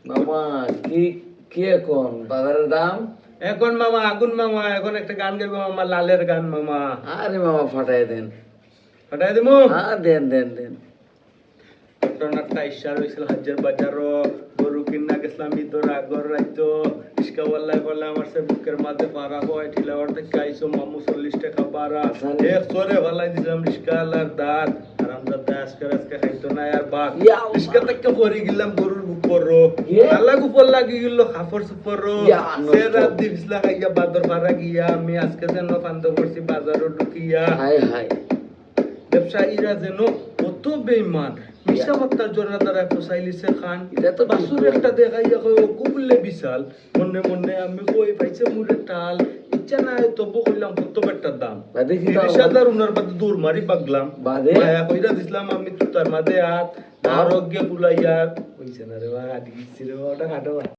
মামা কি কি এখন বাজারের দাম? এখন মামা আগুন মামা, এখন একটা গান গাইবো মামা, লালের গান মামা। আরে মামা ফাটাই দেন। ফাটাই দিমু? হ্যাঁ দেন দেন দেন। ঘটনাটা ইশার হয়েছিল হাজার বাজারও, গরু কিনা গেছিলাম ভিতর আগর রাইতো, রিস্কাওয়ালায় বলে আমার সে বুকের মাঝে পারা হয়, ঠিলাওয়ার থেকে আইসো মামু 40 টাকা পারা, এক চরে ভালাই দিছিলাম রিস্কাওয়ালার দাঁত, আর আমরা আজকে আজকে খাইতো না আর বাঘ, রিস্কা থেকে পরে গেলাম গরুর উপর, আল্লাহ উপর লাগি গেল খাফর সুপর, সে রাত দিছিলা খাইয়া বাদর পাড়া গিয়া, আমি আজকে যেন ফান্দ করছি বাজারও ঢুকিয়া। হাই হাই ব্যবসায়ীরা যেন কত বেইমান, মিশা মাত্রার জন্য তারা ফসাইলিছে খান। এটা তো বাসুর একটা দেখাইয়া কই ও কুবলে বিশাল, মনে মনে আমি কই পাইছে মুরে টাল, ইচ্ছা নাই তবু কইলাম কত বেটার দাম, বাদে কি 30,000 উনার বাদে দূর মারি পাগলাম, বাদে মায়া কইরা দিছিলাম আমি তার মাঝে হাত আরোগ্য পুলাইয়া কইছে না রে বা আদি রে ওটা কাটো।